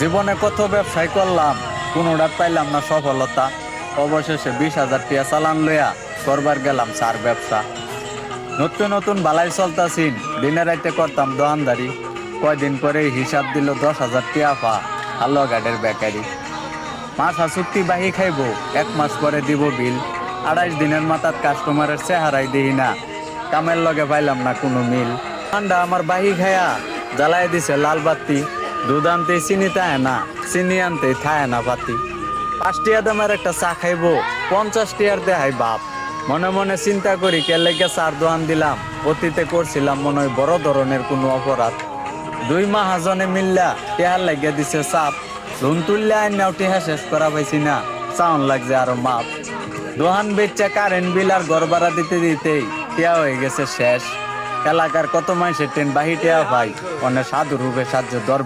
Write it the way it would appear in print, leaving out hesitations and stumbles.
জীবনে কত ব্যবসায় করলাম, কোনোটা পাইলাম না সফলতা। অবশেষে 20,000 টিয়া চালান লইয়া করবার গেলাম সার ব্যবসা। নতুন নতুন বালাই চলতাছিন, দিনে রাইতে করতাম দোকানদারি। কয়দিন পরে হিসাব দিল 10,000 টিয়া পা, আলো গাডের বেকারি। মাথা চুক্তি বাহি খাইবো, 1 মাস পরে দিব বিল। 28 দিনের মাথার কাস্টমারের চেহারাই দিই না, কামের লগে পাইলাম না কোনো মিল। ঠান্ডা আমার বাহি খায়া জ্বালাই দিছে লাল বাতি। দুধ আনতে চিনি থায় না, চিনি আনতে থায় না পাতি। 5 টিয়া দামের একটা চা খাইবো, 50 টিয়ার দেহাই বাপ। মনে মনে চিন্তা করি কে লেগে চার দোয়ান দিলাম। অতীতে করছিলাম মনে হয় বড় ধরনের কোনো অপরাধ। 2 মাহাজনে মিল্লা টেহার লাগিয়ে দিছে চাপ। লোন তুললে আইনাও টেহা শেষ করা পাইছি না, চাউন লাগছে আরো মাপ। দোহান বেচা কারেন্ট বিল আর ঘর ভাড়া দিতে দিতেই টেয়া হয়ে গেছে শেষ। এলাকার কত মানুষের ট্রেন বাহি টেয়া ভাই, অনেক সাধু রূপে সাহায্য দর